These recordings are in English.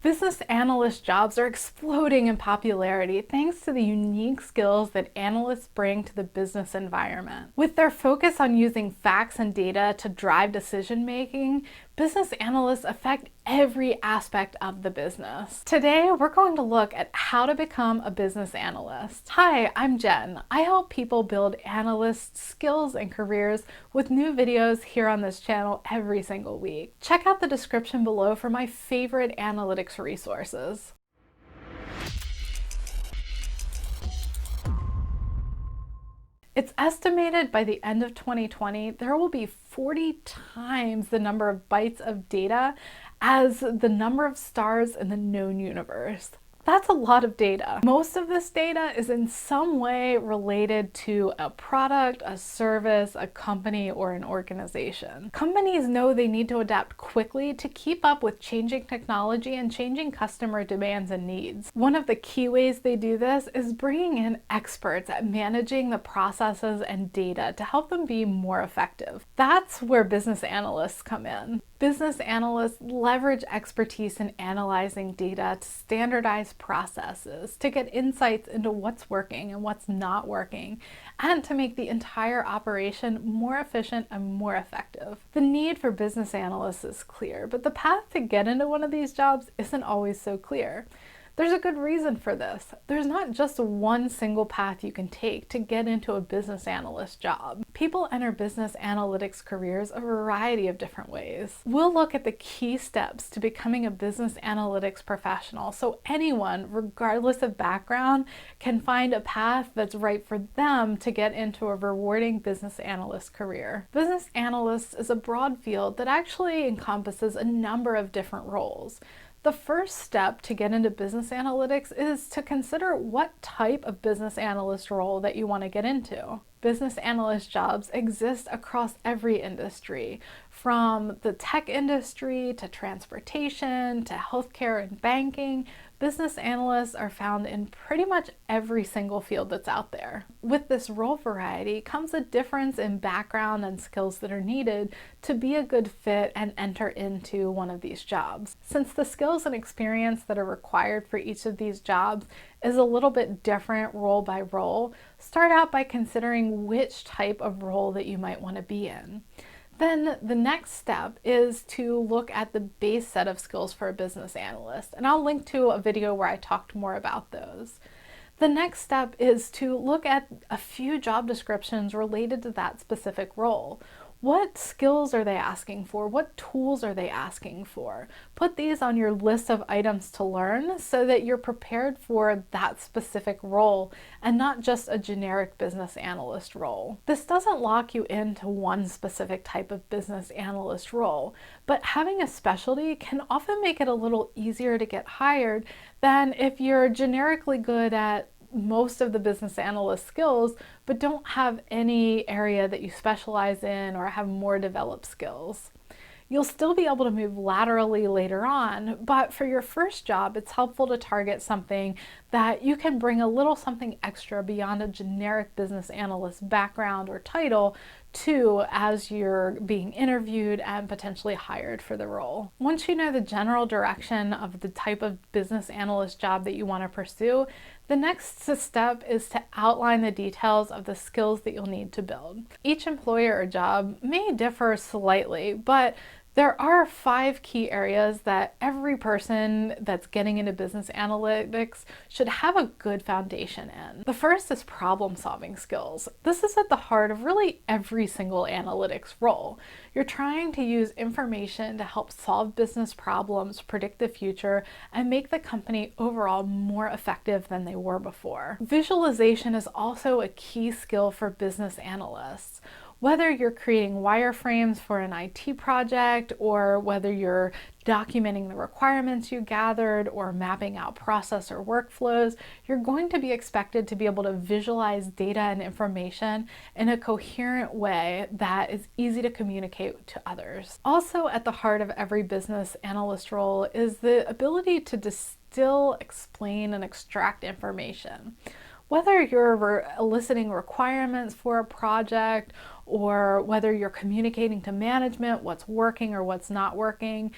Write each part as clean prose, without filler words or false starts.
Business analyst jobs are exploding in popularity thanks to the unique skills that analysts bring to the business environment. With their focus on using facts and data to drive decision making, business analysts affect every aspect of the business. Today, we're going to look at how to become a business analyst. Hi, I'm Jen. I help people build analyst skills and careers with new videos here on this channel every single week. Check out the description below for my favorite analytics resources. It's estimated by the end of 2020, there will be 40 times the number of bytes of data as the number of stars in the known universe. That's a lot of data. Most of this data is in some way related to a product, a service, a company, or an organization. Companies know they need to adapt quickly to keep up with changing technology and changing customer demands and needs. One of the key ways they do this is bringing in experts at managing the processes and data to help them be more effective. That's where business analysts come in. Business analysts leverage expertise in analyzing data to standardize processes, to get insights into what's working and what's not working, and to make the entire operation more efficient and more effective. The need for business analysts is clear, but the path to get into one of these jobs isn't always so clear. There's a good reason for this. There's not just one single path you can take to get into a business analyst job. People enter business analytics careers a variety of different ways. We'll look at the key steps to becoming a business analytics professional so anyone, regardless of background, can find a path that's right for them to get into a rewarding business analyst career. Business analyst is a broad field that actually encompasses a number of different roles. The first step to get into business analytics is to consider what type of business analyst role that you want to get into. Business analyst jobs exist across every industry, from the tech industry to transportation to healthcare and banking. Business analysts are found in pretty much every single field that's out there. With this role variety comes a difference in background and skills that are needed to be a good fit and enter into one of these jobs. Since the skills and experience that are required for each of these jobs is a little bit different role by role, start out by considering which type of role that you might want to be in. Then the next step is to look at the base set of skills for a business analyst, and I'll link to a video where I talked more about those. The next step is to look at a few job descriptions related to that specific role. What skills are they asking for? What tools are they asking for? Put these on your list of items to learn so that you're prepared for that specific role and not just a generic business analyst role. This doesn't lock you into one specific type of business analyst role, but having a specialty can often make it a little easier to get hired than if you're generically good at most of the business analyst skills, but don't have any area that you specialize in or have more developed skills. You'll still be able to move laterally later on, but for your first job, it's helpful to target something that you can bring a little something extra beyond a generic business analyst background or title to as you're being interviewed and potentially hired for the role. Once you know the general direction of the type of business analyst job that you want to pursue, the next step is to outline the details of the skills that you'll need to build. Each employer or job may differ slightly, but there are 5 key areas that every person that's getting into business analytics should have a good foundation in. The first is problem-solving skills. This is at the heart of really every single analytics role. You're trying to use information to help solve business problems, predict the future, and make the company overall more effective than they were before. Visualization is also a key skill for business analysts. Whether you're creating wireframes for an IT project, or whether you're documenting the requirements you gathered or mapping out process or workflows, you're going to be expected to be able to visualize data and information in a coherent way that is easy to communicate to others. Also at the heart of every business analyst role is the ability to distill, explain, and extract information. Whether you're eliciting requirements for a project or whether you're communicating to management what's working or what's not working,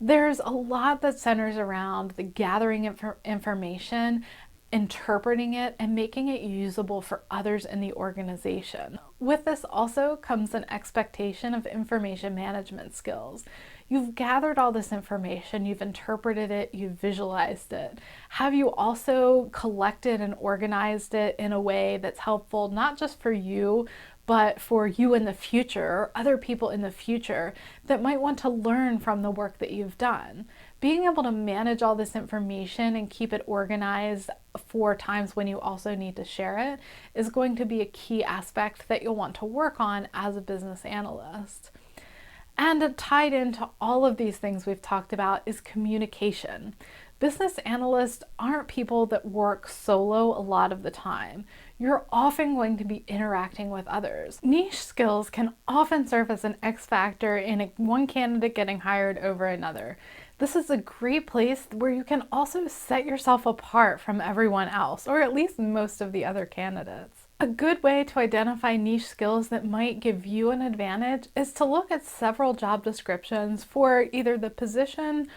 There's a lot that centers around the gathering information, interpreting it, and making it usable for others in the organization. With this also comes an expectation of information management skills. You've gathered all this information, you've interpreted it, you've visualized it. Have you also collected and organized it in a way that's helpful not just for you, but for you in the future or other people in the future that might want to learn from the work that you've done? Being able to manage all this information and keep it organized for times when you also need to share it is going to be a key aspect that you'll want to work on as a business analyst. And tied into all of these things we've talked about is communication. Business analysts aren't people that work solo a lot of the time. You're often going to be interacting with others. Niche skills can often serve as an X factor in one candidate getting hired over another. This is a great place where you can also set yourself apart from everyone else, or at least most of the other candidates. A good way to identify niche skills that might give you an advantage is to look at several job descriptions for either the position,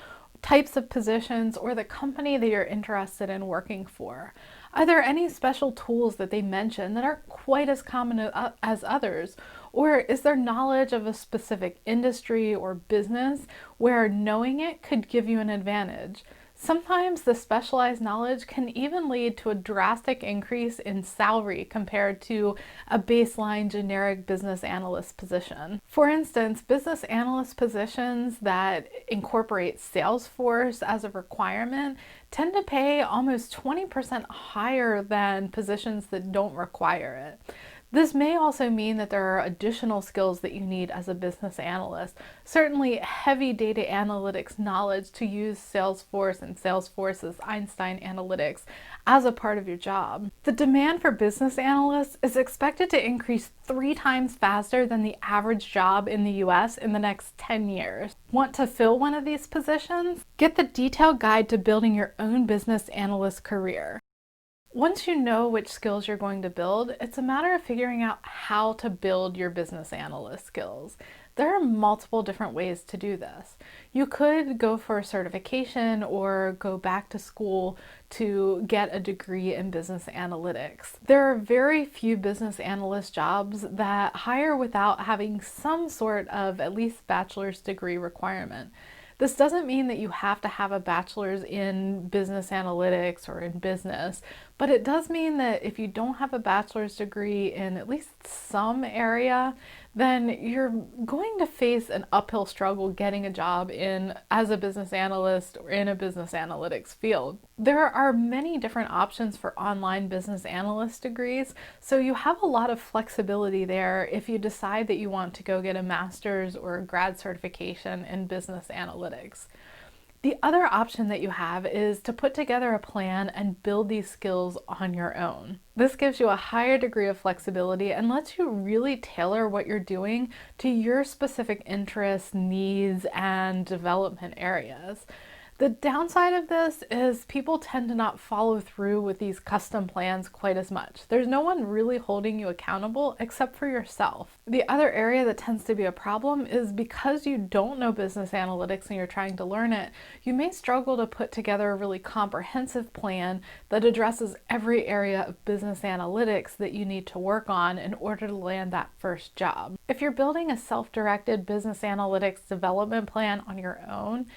types of positions, or the company that you're interested in working for. Are there any special tools that they mention that aren't quite as common as others? Or is there knowledge of a specific industry or business where knowing it could give you an advantage? Sometimes the specialized knowledge can even lead to a drastic increase in salary compared to a baseline generic business analyst position. For instance, business analyst positions that incorporate Salesforce as a requirement tend to pay almost 20% higher than positions that don't require it. This may also mean that there are additional skills that you need as a business analyst. Certainly heavy data analytics knowledge to use Salesforce and Salesforce's Einstein Analytics as a part of your job. The demand for business analysts is expected to increase 3 times faster than the average job in the US in the next 10 years. Want to fill one of these positions? Get the detailed guide to building your own business analyst career. Once you know which skills you're going to build, it's a matter of figuring out how to build your business analyst skills. There are multiple different ways to do this. You could go for a certification or go back to school to get a degree in business analytics. There are very few business analyst jobs that hire without having some sort of at least bachelor's degree requirement. This doesn't mean that you have to have a bachelor's in business analytics or in business, but it does mean that if you don't have a bachelor's degree in at least some area, then you're going to face an uphill struggle getting a job as a business analyst or in a business analytics field. There are many different options for online business analyst degrees, so you have a lot of flexibility there if you decide that you want to go get a master's or a grad certification in business analytics. The other option that you have is to put together a plan and build these skills on your own. This gives you a higher degree of flexibility and lets you really tailor what you're doing to your specific interests, needs, and development areas. The downside of this is people tend to not follow through with these custom plans quite as much. There's no one really holding you accountable except for yourself. The other area that tends to be a problem is because you don't know business analytics and you're trying to learn it, you may struggle to put together a really comprehensive plan that addresses every area of business analytics that you need to work on in order to land that first job. If you're building a self-directed business analytics development plan on your own,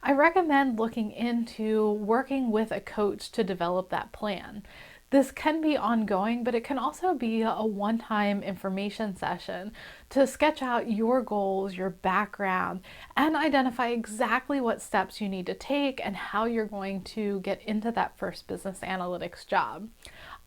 I recommend looking into working with a coach to develop that plan. This can be ongoing, but it can also be a one-time information session to sketch out your goals, your background, and identify exactly what steps you need to take and how you're going to get into that first business analytics job.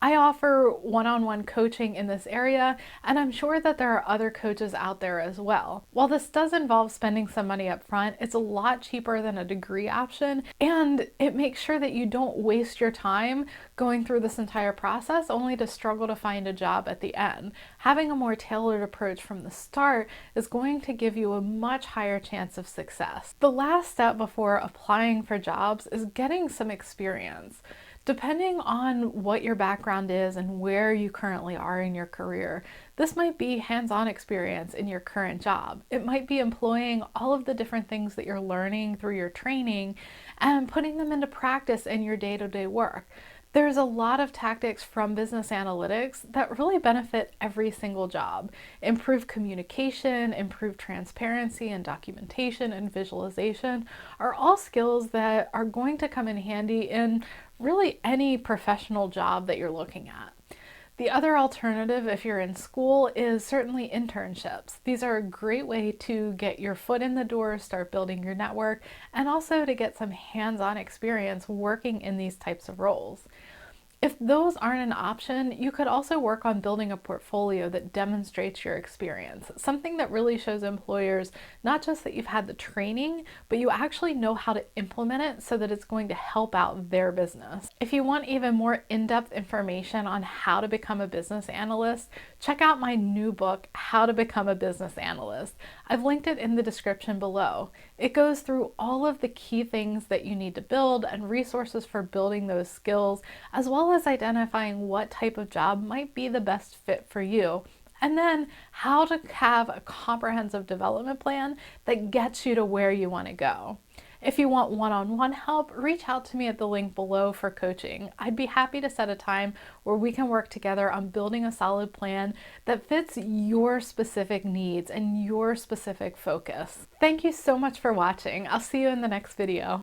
I offer one-on-one coaching in this area, and I'm sure that there are other coaches out there as well. While this does involve spending some money up front, it's a lot cheaper than a degree option, and it makes sure that you don't waste your time going through this entire process only to struggle to find a job at the end. Having a more tailored approach from the start is going to give you a much higher chance of success. The last step before applying for jobs is getting some experience. Depending on what your background is and where you currently are in your career, this might be hands-on experience in your current job. It might be employing all of the different things that you're learning through your training and putting them into practice in your day-to-day work. There's a lot of tactics from business analytics that really benefit every single job. Improve communication, improve transparency and documentation and visualization are all skills that are going to come in handy in really any professional job that you're looking at. The other alternative, if you're in school, is certainly internships. These are a great way to get your foot in the door, start building your network, and also to get some hands-on experience working in these types of roles. If those aren't an option, you could also work on building a portfolio that demonstrates your experience, something that really shows employers not just that you've had the training, but you actually know how to implement it so that it's going to help out their business. If you want even more in-depth information on how to become a business analyst, check out my new book, How to Become a Business Analyst. I've linked it in the description below. It goes through all of the key things that you need to build and resources for building those skills, as well as identifying what type of job might be the best fit for you, and then how to have a comprehensive development plan that gets you to where you want to go. If you want one-on-one help, reach out to me at the link below for coaching. I'd be happy to set a time where we can work together on building a solid plan that fits your specific needs and your specific focus. Thank you so much for watching. I'll see you in the next video.